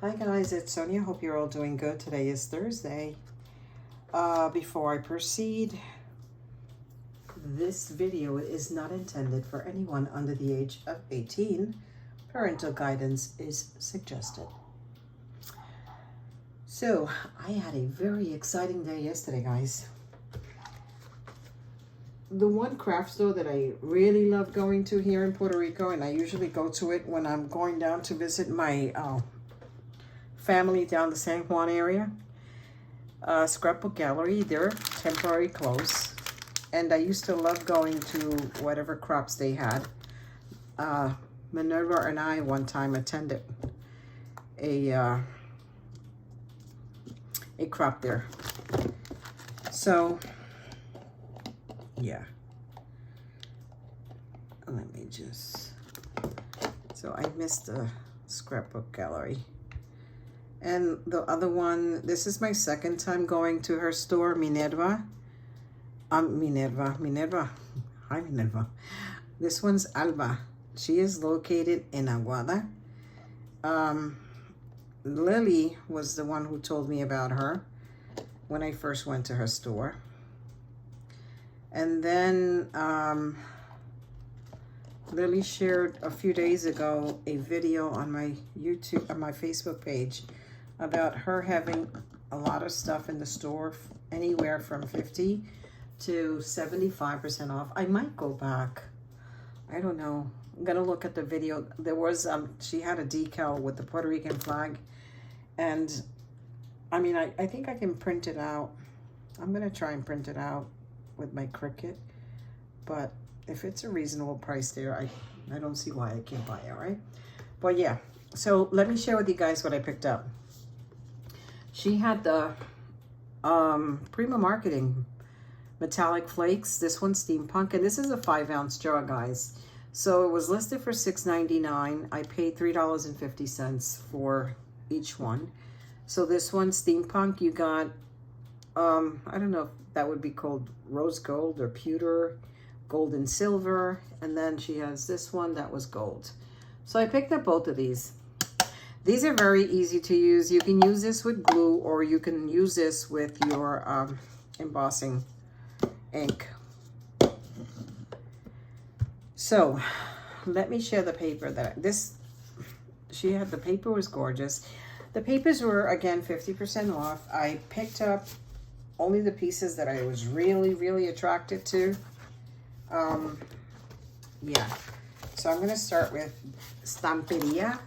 Hi guys, it's Sonia. Hope you're all doing good. Today is Thursday. Before I proceed, this video is not intended for anyone under the age of 18. Parental guidance is suggested. So, I had a very exciting day yesterday, guys. The one craft store that I really love going to here in Puerto Rico, and I usually go to it when I'm going down to visit my family down the San Juan area. Scrapbook Gallery, they're temporary closed. And I used to love going to whatever crops they had. Minerva and I one time attended a crop there. So, yeah. Let me just... So I missed the Scrapbook Gallery. And the other one, this is my second time going to her store, Minerva. Minerva. Hi, Minerva. This one's Alba. She is located in Aguada. Lily was the one who told me about her when I first went to her store. And then Lily shared a few days ago a video on my YouTube, on my Facebook page, about her having a lot of stuff in the store, anywhere from 50 to 75% off. I might go back. I don't know. I'm gonna look at the video. There was she had a decal with the Puerto Rican flag, and I mean, I think I can print it out. I'm gonna try and print it out with my Cricut, but if it's a reasonable price there, I don't see why I can't buy it, right? But yeah, so let me share with you guys what I picked up. She had the Prima Marketing metallic flakes. This one's steampunk, and this is a 5-ounce jar, guys. So it was listed for $6.99. I paid $3.50 for each one. So this one, steampunk, you got I don't know if that would be called rose gold or pewter, gold and silver, and then she has this one that was gold. So I picked up both of these. These are very easy to use. You can use this with glue, or you can use this with your embossing ink. So let me share the paper that she had. The paper was gorgeous. The papers were, again, 50% off. I picked up only the pieces that I was really attracted to. Yeah. So I'm going to start with Stamperia.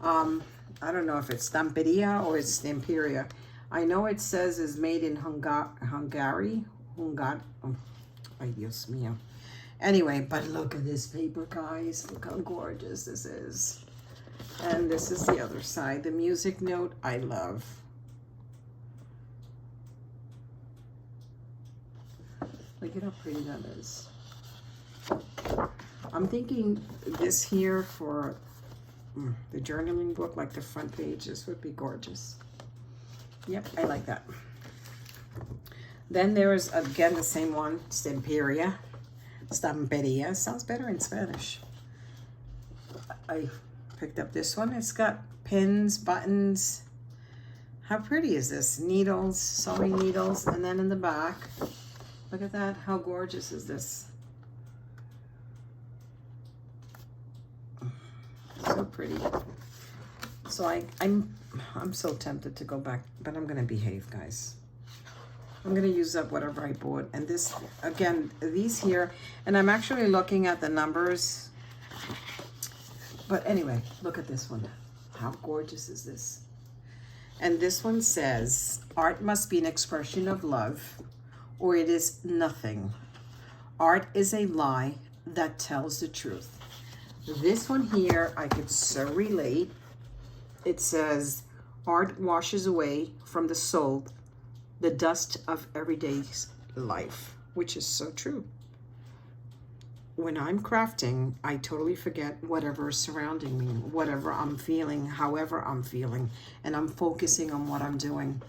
I don't know if it's Stamperia or it's Stamperia. I know it says is made in Hungary. Oh, ay Dios mío. Anyway, but look at this paper, guys. Look how gorgeous this is. And this is the other side. The music note, I love. Look at how pretty that is. I'm thinking this here for the journaling book, like the front page. This would be gorgeous. Yep, I like that. Then there is, again, the same one, Stamperia. Sounds better in Spanish. I picked up this one. It's got pins, buttons. How pretty is this? Needles, sewing needles. And then in the back, look at that. How gorgeous is this? So pretty. So I'm so tempted to go back, but I'm gonna behave, guys. I'm gonna use up whatever I bought. And this, again, these here, and I'm actually looking at the numbers. But anyway, look at this one. How gorgeous is this? And this one says, art must be an expression of love, or it is nothing. Art is a lie that tells the truth. This one here, I could so relate. It says, art washes away from the soul the dust of everyday life, which is so true. When I'm crafting, I totally forget whatever is surrounding me, whatever I'm feeling, however I'm feeling, and I'm focusing on what I'm doing.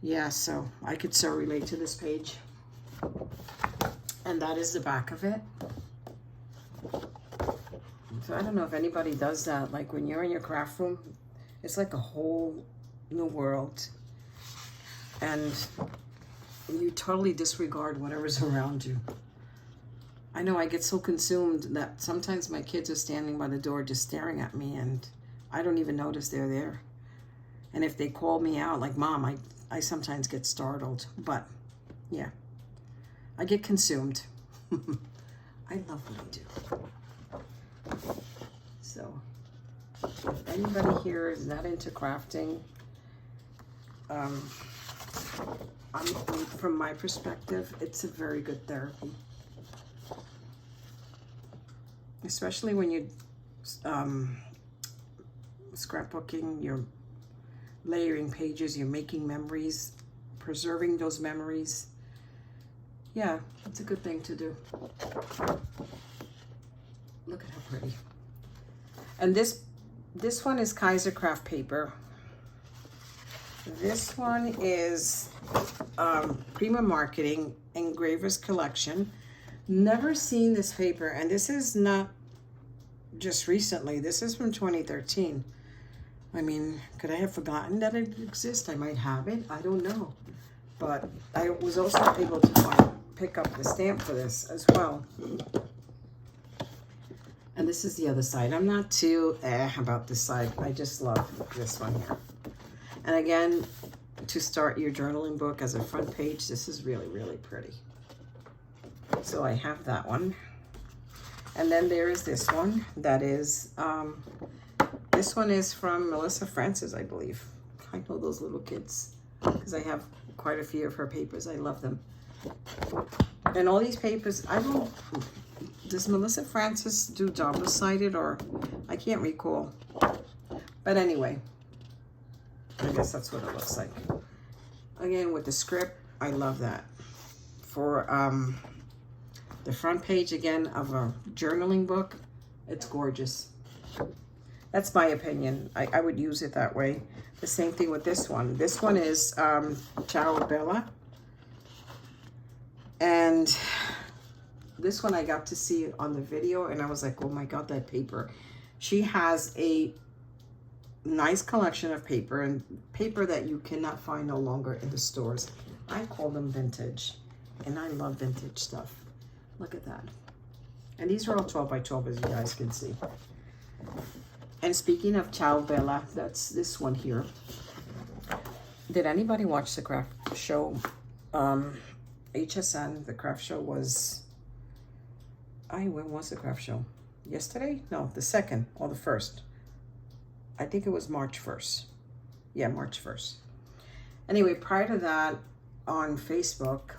Yeah, so I could so relate to this page. And that is the back of it. So I don't know if anybody does that. Like when you're in your craft room, it's like a whole new world. And you totally disregard whatever's around you. I know I get so consumed that sometimes my kids are standing by the door just staring at me and I don't even notice they're there. And if they call me out, like Mom, I sometimes get startled. But yeah, I get consumed. I love what I do. So if anybody here is not into crafting, from my perspective, it's a very good therapy. Especially when you're scrapbooking, you're layering pages, you're making memories, preserving those memories. Yeah, it's a good thing to do. Look at how pretty. And this one is Kaiser Craft paper. This one is Prima Marketing Engravers Collection. Never seen this paper, and this is not just recently. This is from 2013. I mean, could I have forgotten that it exists? I might have it. I don't know. But I was also able to pick up the stamp for this as well. And this is the other side. I'm not too about this side. I just love this one here. And again, to start your journaling book as a front page, this is really, really pretty. So I have that one. And then there is this one that is, this one is from Melissa Francis, I believe. I know those little kids because I have quite a few of her papers. I love them. And all these papers, does Melissa Francis do double-sided or, I can't recall. But anyway, I guess that's what it looks like. Again, with the script, I love that. For the front page, again, of a journaling book, it's gorgeous. That's my opinion. I would use it that way. The same thing with this one. This one is Ciao Bella. And this one I got to see on the video, and I was like, oh my God, that paper. She has a nice collection of paper, and paper that you cannot find no longer in the stores. I call them vintage, and I love vintage stuff. Look at that. And these are all 12 by 12, as you guys can see. And speaking of Ciao Bella, that's this one here. Did anybody watch the craft show? HSN, the craft show was, when was the craft show? Yesterday? No, the 2nd or the 1st. I think it was March 1st. Yeah, March 1st. Anyway, prior to that, on Facebook,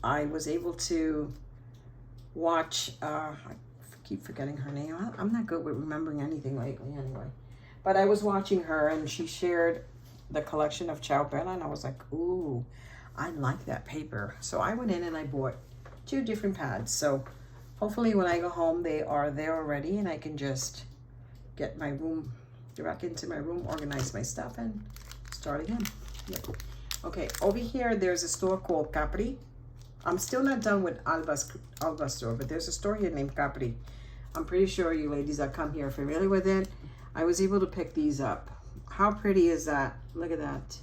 I was able to watch, I keep forgetting her name. I'm not good with remembering anything lately anyway. But I was watching her, and she shared the collection of Ciao Bella, and I was like, ooh, I like that paper. So I went in and I bought 2 different pads. So hopefully when I go home, they are there already, and I can just get my room, get back into my room, organize my stuff, and start again. Yep. Okay, over here, there's a store called Capri. I'm still not done with Alba store, but there's a store here named Capri. I'm pretty sure you ladies that come here are familiar with it. I was able to pick these up. How pretty is that? Look at that.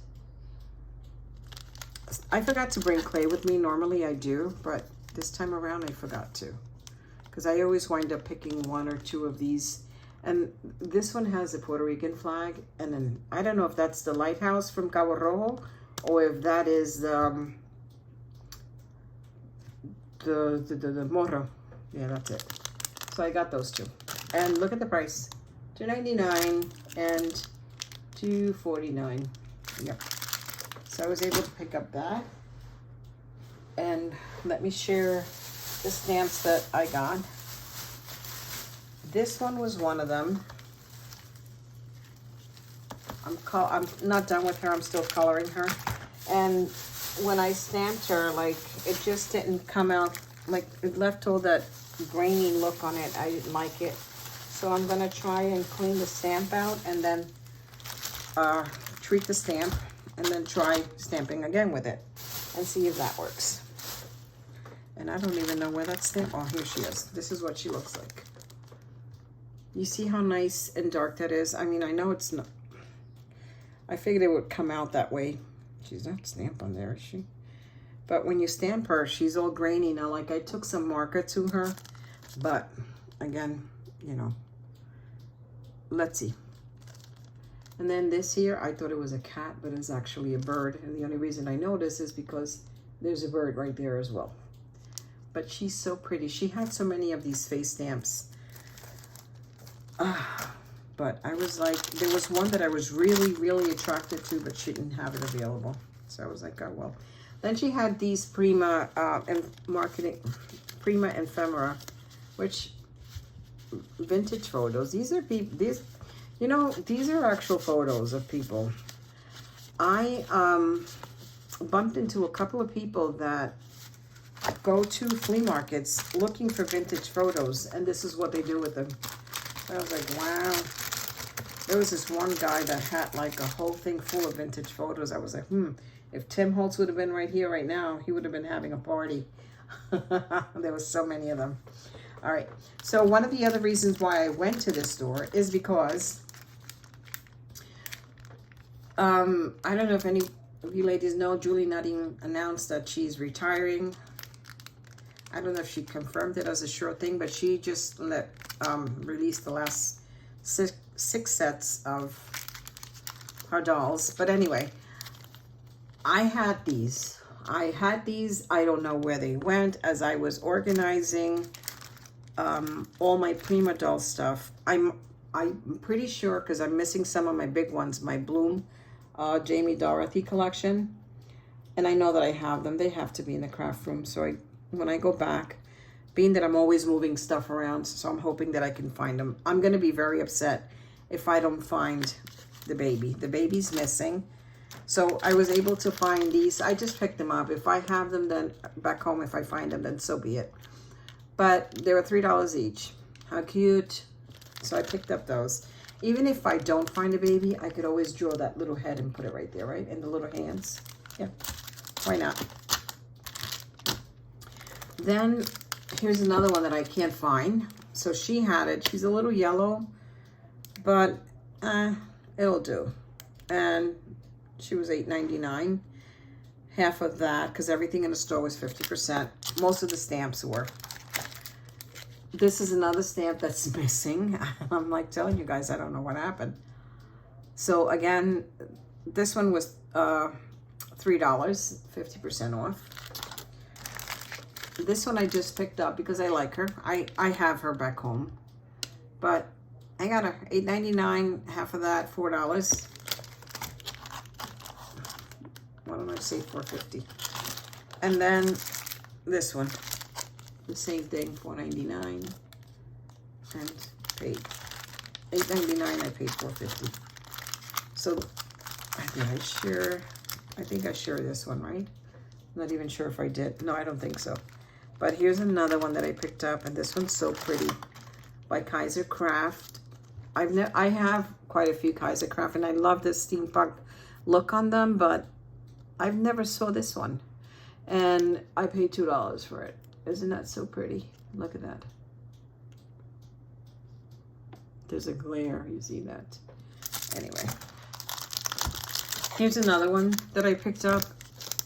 I forgot to bring clay with me. Normally I do, but this time around I forgot to. Because I always wind up picking 1 or 2 of these. And this one has a Puerto Rican flag. And then I don't know if that's the lighthouse from Cabo Rojo, or if that is the morro. Yeah, that's it. So I got those 2. And look at the price. $2.99 and $2.49. Yep. So I was able to pick up that. And let me share the stamps that I got. This one was one of them. I'm not done with her. I'm still coloring her. And when I stamped her, like, it just didn't come out, like, it left all that grainy look on it. I didn't like it. So I'm going to try and clean the stamp out, and then treat the stamp, and then try stamping again with it and see if that works. And I don't even know where that stamp, oh, here she is. This is what she looks like. You see how nice and dark that is? I mean, I know it's not, I figured it would come out that way. She's not stamped on there, is she? But when you stamp her, she's all grainy now. Like, I took some marker to her, but again, you know, let's see. And then this here, I thought it was a cat, but it's actually a bird. And the only reason I know this is because there's a bird right there as well. But she's so pretty. She had so many of these face stamps. But I was like, there was one that I was really, really attracted to, but she didn't have it available. So I was like, oh, well. Then she had these Prima Prima Ephemera, which vintage photos. These are people, you know, these are actual photos of people. I bumped into a couple of people that go to flea markets looking for vintage photos, and this is what they do with them. I was like, wow. There was this one guy that had like a whole thing full of vintage photos. I was like, if Tim Holtz would have been right here right now, he would have been having a party. There was so many of them. All right. So one of the other reasons why I went to this store is because I don't know if any of you ladies know, Julie Nutting announced that she's retiring. I don't know if she confirmed it as a sure thing, but she just released the last six sets of her dolls. But anyway, I had these. I don't know where they went as I was organizing all my Prima doll stuff. I'm pretty sure, because I'm missing some of my big ones, my Bloom Jamie Dorothy collection. And I know that I have them. They have to be in the craft room. So when I go back, being that I'm always moving stuff around, so I'm hoping that I can find them. I'm going to be very upset if I don't find the baby. The baby's missing. So I was able to find these. I just picked them up. If I have them then back home, if I find them, then so be it. But they were $3 each. How cute. So I picked up those. Even if I don't find a baby, I could always draw that little head and put it right there, right? And the little hands. Yeah, why not? Then here's another one that I can't find. So she had it. She's a little yellow, but it'll do. And she was $8.99. Half of that, because everything in the store was 50%. Most of the stamps were. This is another stamp that's missing. I'm like telling you guys, I don't know what happened. So again, this one was $3, 50% off. This one I just picked up because I like her. I have her back home. But I got her $8.99, half of that, $4. Why don't I say $4.50? And then this one, the same thing, $4.99, and paid $8.99. I paid $4.50. So I think I share this one, right? I'm not even sure if I did. No, I don't think so. But here's another one that I picked up, and this one's so pretty, by Kaiser Craft. I have quite a few Kaiser Craft, and I love this steampunk look on them, but I've never saw this one, and I paid $2 for it. Isn't that so pretty? Look at that. There's a glare, you see that? Anyway, here's another one that I picked up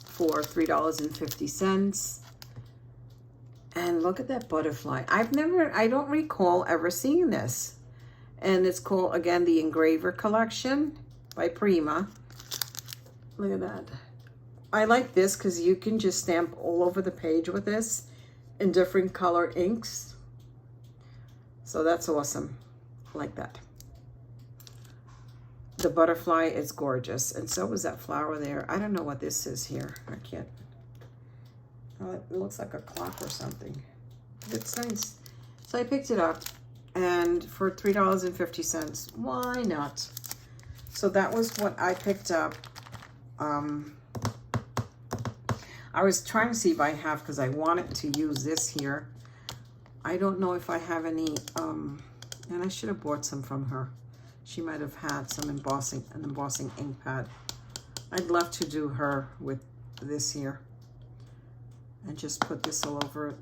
for $3.50. And look at that butterfly. I don't recall ever seeing this. And it's called, again, the Engraver Collection by Prima. Look at that. I like this because you can just stamp all over the page with this in different color inks. So that's awesome. I like that. The butterfly is gorgeous. And so was that flower there. I don't know what this is here. I can't. Oh, it looks like a clock or something. It's nice. So I picked it up, and for $3.50. Why not? So that was what I picked up. I was trying to see if I have, because I wanted to use this here. I don't know if I have any, and I should have bought some from her. She might have had some an embossing ink pad. I'd love to do her with this here, and just put this all over it,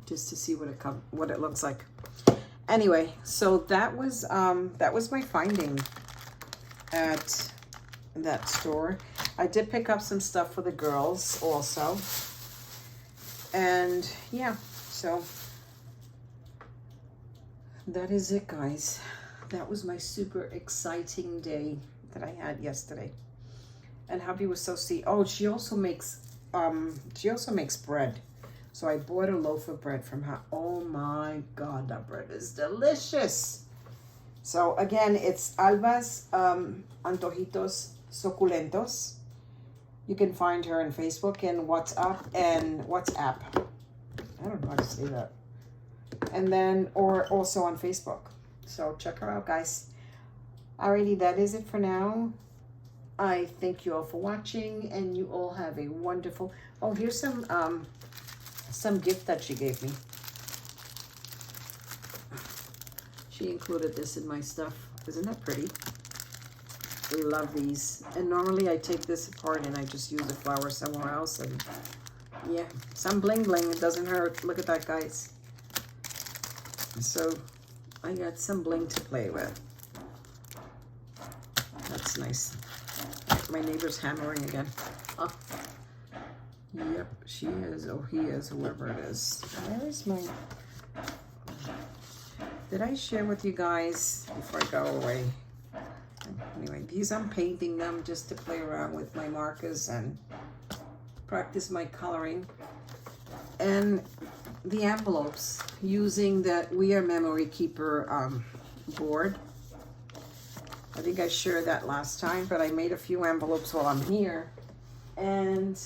just to see what it looks like. Anyway, so that was my finding at that store. I did pick up some stuff for the girls also. And yeah, so that is it, guys. That was my super exciting day that I had yesterday. And hubby was so sweet. Oh, she also makes bread. So I bought a loaf of bread from her. Oh my God, that bread is delicious. So again, it's Alba's Antojitos Suculentos. You can find her on Facebook and WhatsApp. I don't know how to say that. And then, or also on Facebook. So check her out, guys. Alrighty, that is it for now. I thank you all for watching, and you all have a wonderful... Oh, here's some gift that she gave me. She included this in my stuff. Isn't that pretty? We love these. And normally I take this apart and I just use the flower somewhere else. And yeah, some bling bling. It doesn't hurt. Look at that, guys. So I got some bling to play with. That's nice. My neighbor's hammering again. Oh. Yep, she is. Oh, he is. Whoever it is. Where is my... Did I share with you guys before I go away? Anyway, these I'm painting them just to play around with my markers and practice my coloring. And the envelopes using that We Are Memory Keeper board. I think I shared that last time, but I made a few envelopes while I'm here. And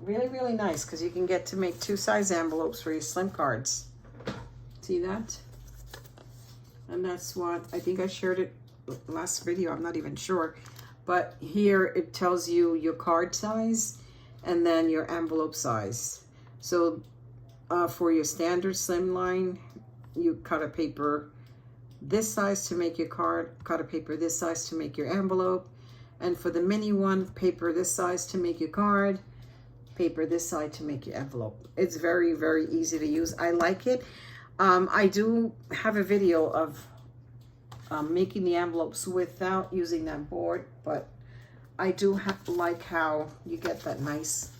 really, really nice because you can get to make 2-size envelopes for your slim cards. See that? And that's what, I think I shared it last video, I'm not even sure. But here it tells you your card size and then your envelope size. So for your standard slimline, you cut a paper this size to make your card, cut a paper this size to make your envelope. And for the mini one, paper this size to make your card, paper this size to make your envelope. It's very, very easy to use. I like it. I do have a video of making the envelopes without using that board, but I do like how you get that nice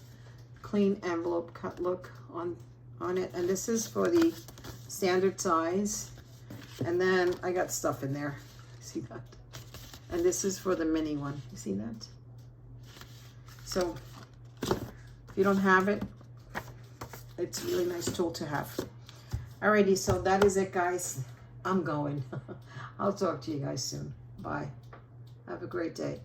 clean envelope cut look on it. And this is for the standard size. And then I got stuff in there. See that? And this is for the mini one. You see that? So if you don't have it, it's a really nice tool to have. Alrighty, so that is it, guys. I'm going. I'll talk to you guys soon. Bye. Have a great day.